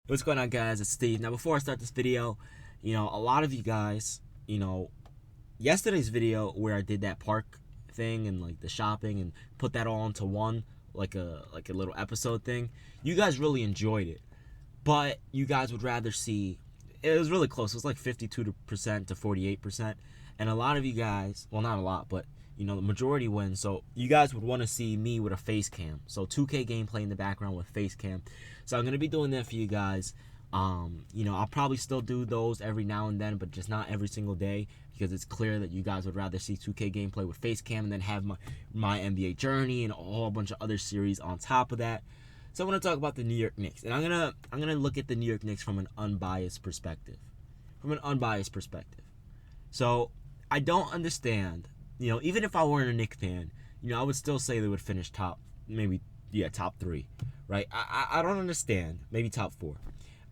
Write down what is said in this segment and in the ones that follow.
What's going on, guys? It's Steve. Now, before I start this video, a lot of you guys, yesterday's video where I did that park thing and like the shopping and put that all into one, like a little episode thing, you guys really enjoyed it. But you guys would rather see, it was really close. It was like 52% to 48%. And a lot of you guys, well, not a lot, but the majority wins. So you guys would want to see me with a face cam. So 2K gameplay in the background with face cam. So I'm going to be doing that for you guys. I'll probably still do those every now and then, but just not every single day, because it's clear that you guys would rather see 2K gameplay with face cam and then have my NBA journey and a whole bunch of other series on top of that. So I want to talk about the New York Knicks, and I'm gonna look at the New York Knicks from an unbiased perspective. So I don't understand. Even if I weren't a Knicks fan, I would still say they would finish top three, right? I don't understand. Maybe top four.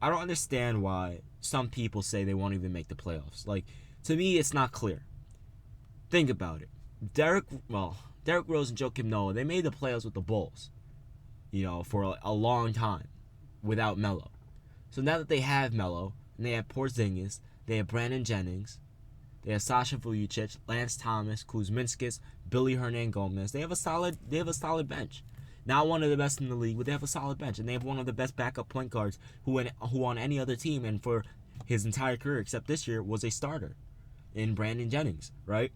I don't understand why some people say they won't even make the playoffs. Like, to me, it's not clear. Think about it. Derrick Rose and Joakim Noah, they made the playoffs with the Bulls, for a long time without Melo. So now that they have Melo, and they have Porzingis, they have Brandon Jennings, they have Sasha Vujacic, Lance Thomas, Kuzminskis, Billy Hernangomez. They have a solid bench. Not one of the best in the league, but they have a solid bench, and they have one of the best backup point guards who on any other team and for his entire career except this year was a starter in Brandon Jennings, right?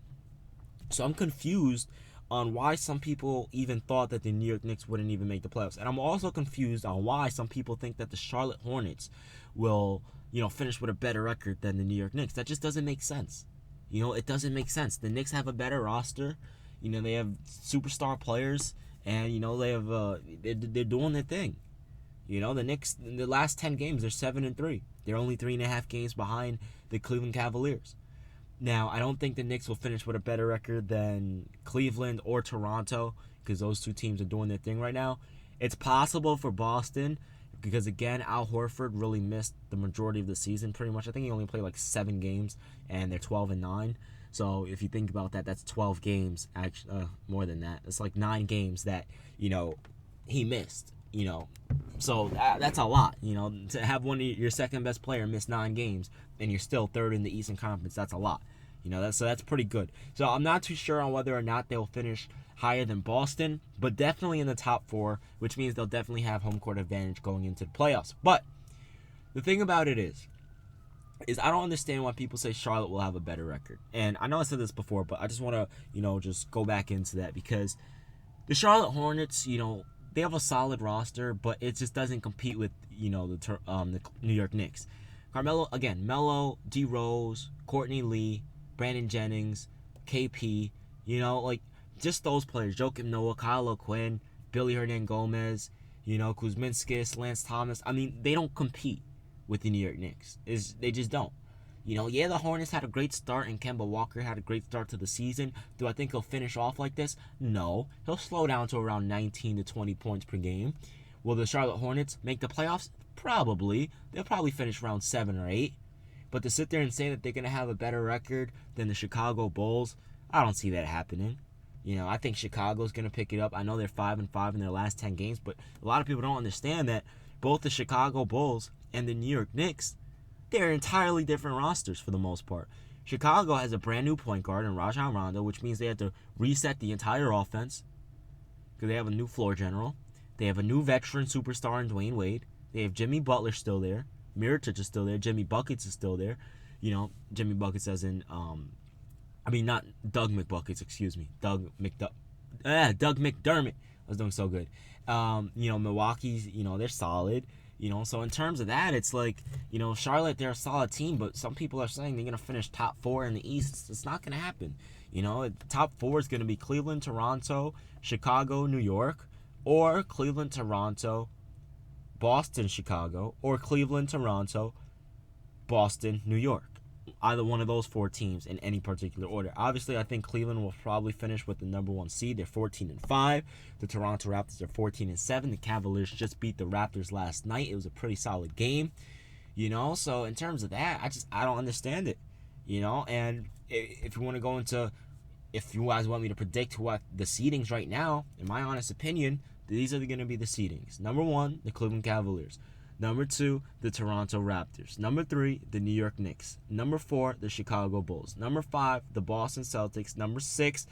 So I'm confused on why some people even thought that the New York Knicks wouldn't even make the playoffs. And I'm also confused on why some people think that the Charlotte Hornets will, finish with a better record than the New York Knicks. That just doesn't make sense. It doesn't make sense. The Knicks have a better roster. They have superstar players, and they have they're doing their thing. The Knicks in the last 10 games, they're 7-3. They're only 3.5 games behind the Cleveland Cavaliers. Now, I don't think the Knicks will finish with a better record than Cleveland or Toronto, because those two teams are doing their thing right now. It's possible for Boston, because again, Al Horford really missed the majority of the season pretty much. I think he only played like 7 games, and they're 12-9. So if you think about that, that's 12 games. Actually, more than that. It's like 9 games that he missed. So that's a lot. To have your second best player miss 9 games and you're still third in the Eastern Conference, that's a lot. That's pretty good. So I'm not too sure on whether or not they'll finish higher than Boston, but definitely in the top 4, which means they'll definitely have home court advantage going into the playoffs. But the thing about it is I don't understand why people say Charlotte will have a better record. And I know I said this before, but I just want to, just go back into that, because the Charlotte Hornets, they have a solid roster, but it just doesn't compete with, the New York Knicks. Carmelo, again, Melo, D. Rose, Courtney Lee, Brandon Jennings, KP, just those players. Joakim Noah, Kyle O'Quinn, Billy Hernangomez, Kuzminskis, Lance Thomas. I mean, they don't compete with the New York Knicks. They just don't. The Hornets had a great start, and Kemba Walker had a great start to the season. Do I think he'll finish off like this? No. He'll slow down to around 19 to 20 points per game. Will the Charlotte Hornets make the playoffs? Probably. They'll probably finish around 7 or 8. But to sit there and say that they're going to have a better record than the Chicago Bulls, I don't see that happening. I think Chicago's going to pick it up. I know they're 5-5 in their last 10 games, but a lot of people don't understand that both the Chicago Bulls and the New York Knicks, they're entirely different rosters for the most part. Chicago has a brand new point guard in Rajon Rondo, which means they have to reset the entire offense because they have a new floor general. They have a new veteran superstar in Dwyane Wade. They have Jimmy Butler still there. Mirotic is still there. Jimmy Buckets is still there. Jimmy Buckets as in, not Doug McBuckets, excuse me. Doug McDermott. I was doing so good. Milwaukee's, they're solid. So in terms of that, it's like, Charlotte, they're a solid team, but some people are saying they're going to finish top 4 in the East. It's not going to happen. Top 4 is going to be Cleveland, Toronto, Chicago, New York, or Cleveland, Toronto, Boston, Chicago, or Cleveland, Toronto, Boston, New York. Either one of those 4 teams in any particular order. Obviously, I think Cleveland will probably finish with the number 1 seed. They're 14-5. The Toronto Raptors are 14-7. The Cavaliers just beat the Raptors last night. It was a pretty solid game. So in terms of that, I don't understand it. And if you want to go into, if you guys want me to predict what the seedings right now, in my honest opinion, these are going to be the seedings. Number 1, the Cleveland Cavaliers. Number 2, the Toronto Raptors. Number 3, the New York Knicks. Number 4, the Chicago Bulls. Number 5, the Boston Celtics. Number 6,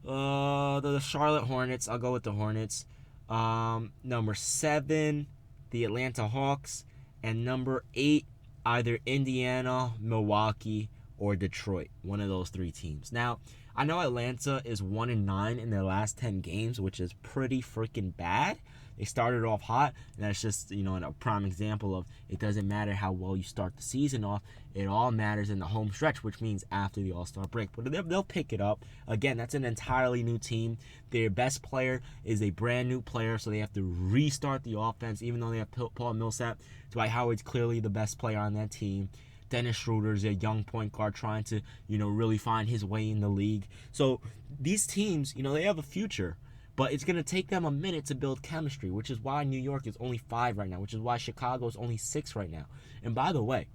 the Charlotte Hornets. I'll go with the Hornets. Number 7, the Atlanta Hawks. And number 8, either Indiana, Milwaukee, or Detroit. One of those 3 teams. Now, I know Atlanta is 1-9 in their last 10 games, which is pretty freaking bad. They started off hot, and that's just, a prime example of it doesn't matter how well you start the season off. It all matters in the home stretch, which means after the All-Star break. But they'll pick it up. Again, that's an entirely new team. Their best player is a brand new player, so they have to restart the offense, even though they have Paul Millsap. Dwight Howard's clearly the best player on that team. Dennis Schroeder's a young point guard trying to, really find his way in the league. So these teams, they have a future. But it's going to take them a minute to build chemistry, which is why New York is only 5 right now, which is why Chicago is only 6 right now. And by the way,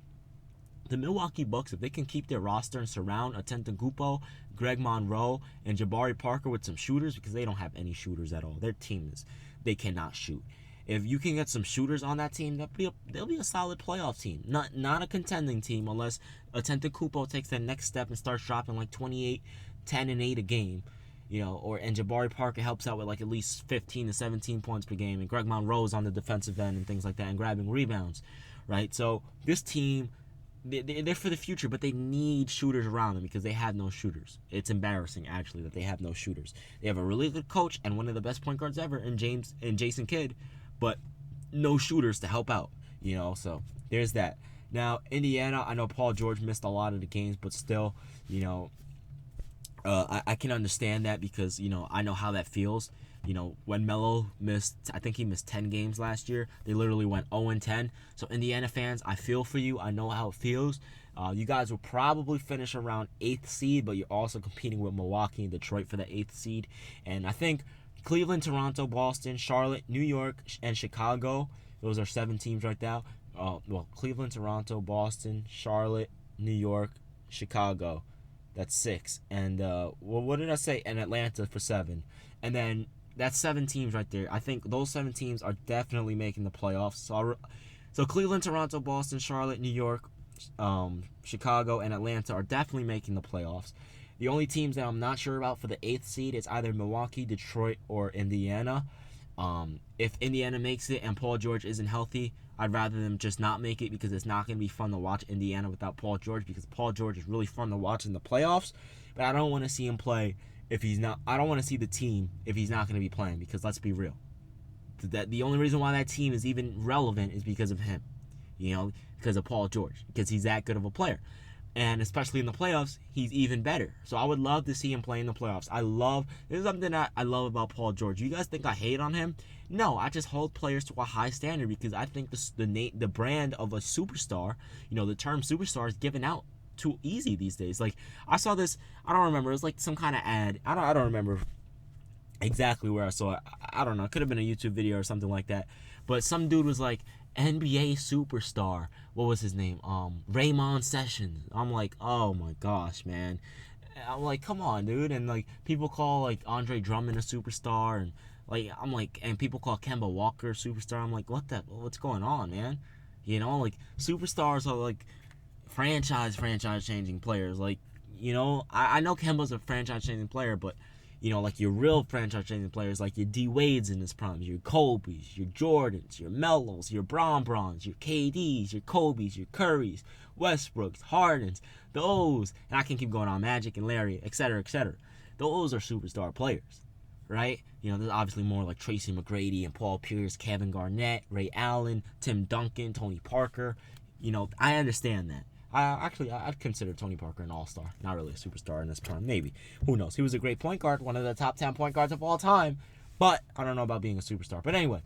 the Milwaukee Bucks, if they can keep their roster and surround Antetokounmpo, Greg Monroe, and Jabari Parker with some shooters, because they don't have any shooters at all. Their team they cannot shoot. If you can get some shooters on that team, they'll be a solid playoff team. Not a contending team unless Antetokounmpo takes that next step and starts dropping like 28, 10, and 8 a game. And Jabari Parker helps out with like at least 15 to 17 points per game, and Greg Monroe's on the defensive end and things like that, and grabbing rebounds, right? So this team, they're for the future, but they need shooters around them because they have no shooters. It's embarrassing, actually, that they have no shooters. They have a really good coach and one of the best point guards ever in Jason Kidd, but no shooters to help out, so there's that. Now, Indiana, I know Paul George missed a lot of the games, but still, I can understand that because, I know how that feels. When Melo missed, I think he missed 10 games last year. They literally went 0-10. So, Indiana fans, I feel for you. I know how it feels. You guys will probably finish around 8th seed, but you're also competing with Milwaukee and Detroit for the 8th seed. And I think Cleveland, Toronto, Boston, Charlotte, New York, and Chicago, those are 7 teams right now. Cleveland, Toronto, Boston, Charlotte, New York, Chicago. That's 6. And, what did I say? And Atlanta for 7. And then that's 7 teams right there. I think those 7 teams are definitely making the playoffs. So Cleveland, Toronto, Boston, Charlotte, New York, Chicago, and Atlanta are definitely making the playoffs. The only teams that I'm not sure about for the 8th seed is either Milwaukee, Detroit, or Indiana. If Indiana makes it and Paul George isn't healthy, I'd rather them just not make it because it's not going to be fun to watch Indiana without Paul George, because Paul George is really fun to watch in the playoffs. But I don't want to see him play if he's not. I don't want to see the team if he's not going to be playing, because let's be real. The only reason why that team is even relevant is because of him. Because of Paul George, because he's that good of a player. And especially in the playoffs, he's even better. So I would love to see him play in the playoffs. This is something that I love about Paul George. You guys think I hate on him? No, I just hold players to a high standard because I think the brand of a superstar, the term superstar is given out too easy these days. Like, I saw this, I don't remember, it was like some kind of ad. I don't remember exactly where I saw it. I don't know. It could have been a YouTube video or something like that. But some dude was like, NBA superstar. What was his name? Raymond Sessions. I'm like, oh my gosh, man. I'm like, come on, dude. And like, people call like Andre Drummond a superstar, and like, I'm like, and people call Kemba Walker a superstar. I'm like, what's going on, man? Like, superstars are like franchise changing players. Like, I know Kemba's a franchise changing player, but like your real franchise-changing players, like your D Wade's in his prime, your Kobe's, your Jordans, your Melos, your Brons, your KD's, your Kobe's, your Curry's, Westbrook's, Harden's, those, and I can keep going on, Magic and Larry, etc., etc. Those are superstar players, right? There's obviously more like Tracy McGrady and Paul Pierce, Kevin Garnett, Ray Allen, Tim Duncan, Tony Parker. I understand that. I'd consider Tony Parker an all-star. Not really a superstar in this prime. Maybe. Who knows? He was a great point guard, one of the top 10 point guards of all time. But I don't know about being a superstar. But anyway,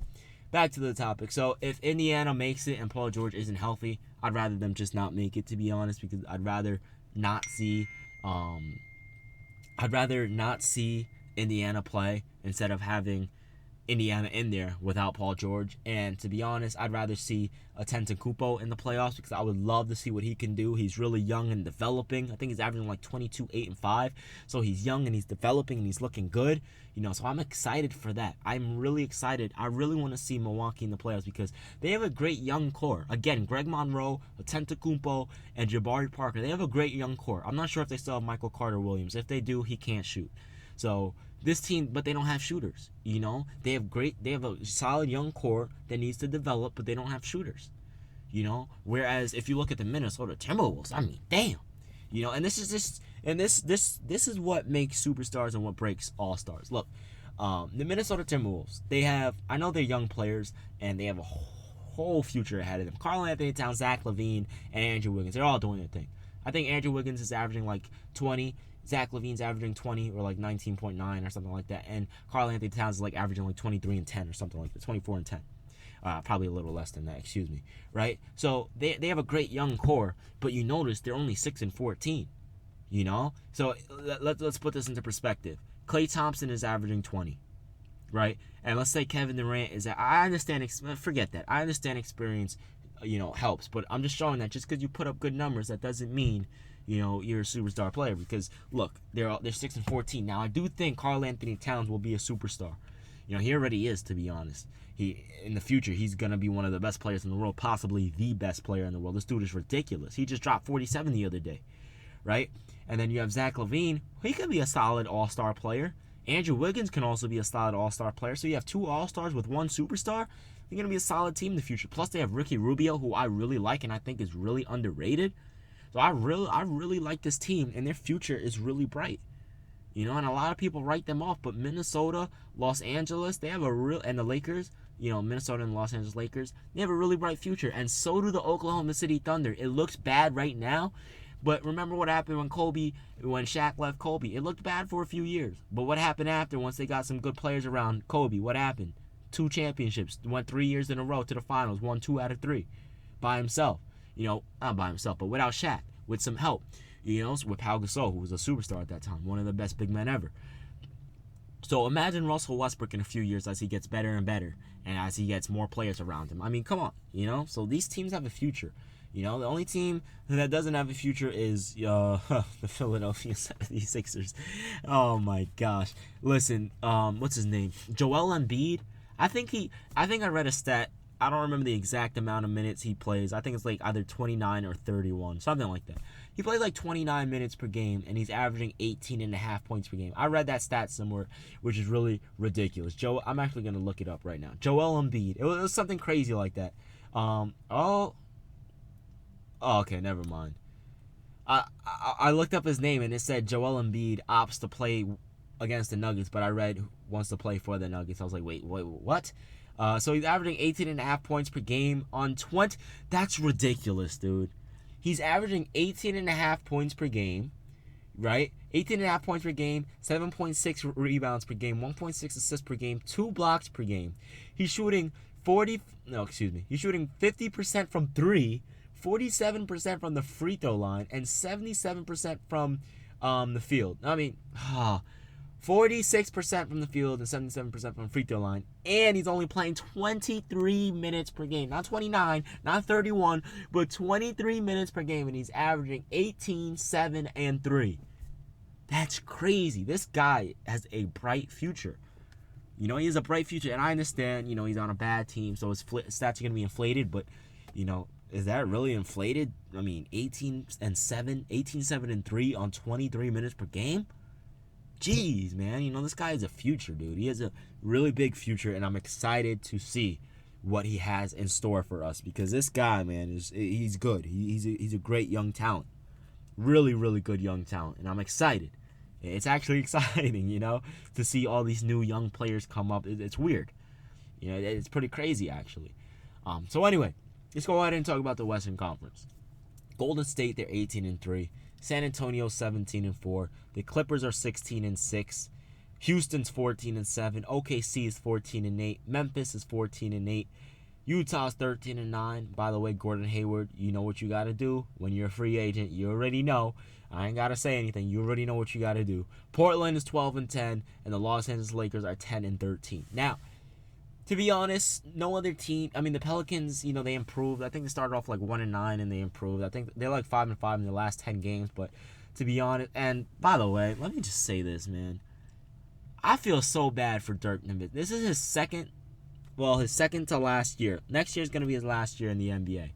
back to the topic. So if Indiana makes it and Paul George isn't healthy, I'd rather them just not make it, to be honest, because I'd rather not see Indiana play instead of having Indiana in there without Paul George. And to be honest, I'd rather see a Antetokounmpo in the playoffs because I would love to see what he can do. He's really young and developing. I think he's averaging like 22, 8, and 5. So he's young and he's developing and he's looking good. So I'm excited for that. I'm really excited. I really want to see Milwaukee in the playoffs because they have a great young core. Again, Greg Monroe, Antetokounmpo, and Jabari Parker. They have a great young core. I'm not sure if they still have Michael Carter-Williams. If they do, he can't shoot. So this team, but they don't have shooters. They have a solid young core that needs to develop, but they don't have shooters. Whereas if you look at the Minnesota Timberwolves, I mean, damn. And this is what makes superstars and what breaks all-stars. Look, the Minnesota Timberwolves, I know they're young players and they have a whole future ahead of them. Karl Anthony Towns, Zach LaVine, and Andrew Wiggins, they're all doing their thing. I think Andrew Wiggins is averaging like 20. Zach LaVine's averaging 20 or like 19.9 or something like that. And Karl Anthony Towns is like averaging like 23 and 10 or something like that. 24 and 10. Probably a little less than that, excuse me. Right? So they have a great young core, but you notice they're only 6 and 14. So let's put this into perspective. Klay Thompson is averaging 20. Right? And let's say Kevin Durant is I understand, forget that. I understand experience, helps. But I'm just showing that just because you put up good numbers, that doesn't mean you're a superstar player because look, they're 6 and 14. Now I do think Karl Anthony Towns will be a superstar. He already is, to be honest. In the future, he's gonna be one of the best players in the world, possibly the best player in the world. This dude is ridiculous. He just dropped 47 the other day, right? And then you have Zach LaVine. He could be a solid all-star player. Andrew Wiggins can also be a solid all-star player. So you have 2 all-stars with 1 superstar. They're gonna be a solid team in the future. Plus they have Ricky Rubio, who I really like and I think is really underrated. So I really like this team, and their future is really bright. And a lot of people write them off, but Minnesota, Los Angeles, they have and the Lakers, Minnesota and Los Angeles Lakers, they have a really bright future, and so do the Oklahoma City Thunder. It looks bad right now, but remember what happened when Shaq left Kobe. It looked bad for a few years, but what happened after once they got some good players around Kobe? What happened? 2 championships, went 3 years in a row to the finals, won 2 out of 3 by himself. Not by himself, but without Shaq, with some help. With Pau Gasol, who was a superstar at that time, one of the best big men ever. So imagine Russell Westbrook in a few years as he gets better and better, and as he gets more players around him. I mean, come on, So these teams have a future. The only team that doesn't have a future is the Philadelphia 76ers. Oh my gosh. Listen, what's his name? Joel Embiid. I think I read a stat. I don't remember the exact amount of minutes he plays. I think it's like either 29 or 31, something like that. He plays like 29 minutes per game, and he's averaging 18.5 points per game. I read that stat somewhere, which is really ridiculous. I'm actually going to look it up right now. Joel Embiid. It was something crazy like that. Okay, never mind. I looked up his name, and it said Joel Embiid opts to play against the Nuggets, but I read wants to play for the Nuggets. I was like, wait, what? So he's averaging 18.5 points per game on 20. That's ridiculous, dude. He's averaging 18.5 points per game, right? 18.5 points per game, 7.6 rebounds per game, 1.6 assists per game, 2 blocks per game. He's shooting 50% from 3, 47% from the free throw line, and 77% from the field. 46% from the field and 77% from the free throw line. And he's only playing 23 minutes per game. Not 29, not 31, but 23 minutes per game. And he's averaging 18, 7, and 3. That's crazy. This guy has a bright future. He has a bright future. And I understand, he's on a bad team, so his stats are going to be inflated. But, is that really inflated? 18, 7, and 3 on 23 minutes per game? Jeez, man, this guy has a future, dude. He has a really big future, and I'm excited to see what he has in store for us because this guy, man, he's good. He's a great young talent. Really, really good young talent, and I'm excited. It's actually exciting, to see all these new young players come up. It's weird. It's pretty crazy, actually. So anyway, let's go ahead and talk about the Western Conference. Golden State, they're 18-3. San Antonio 17-4. The Clippers are 16-6. Houston's 14-7. OKC is 14-8. Memphis is 14-8. Utah's 13-9. By the way, Gordon Hayward, you know what you got to do when you're a free agent. You already know. I ain't got to say anything. You already know what you got to do. Portland is 12-10, and the Los Angeles Lakers are 10-13. Now, To be honest, no other team. I mean, the Pelicans, they improved. I think they started off like 1-9 and they improved. I think they're like 5-5 in the last 10 games. But to be honest, and by the way, let me just say this, man. I feel so bad for Dirk Nowitzki. This is his second to last year. Next year is going to be his last year in the NBA.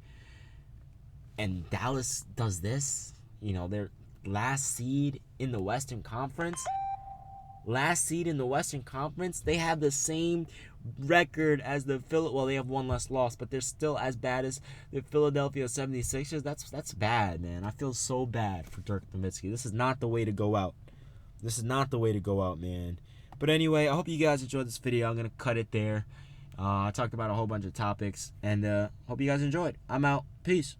And Dallas does this. They're last seed in the Western Conference. They have the same record as the they have one less loss, but they're still as bad as the Philadelphia 76ers. That's bad, man. I feel so bad for Dirk Nowitzki. This is not the way to go out. Man. But anyway, I hope you guys enjoyed this video. I'm going to cut it there. I talked about a whole bunch of topics, and hope you guys enjoyed. I'm out. Peace.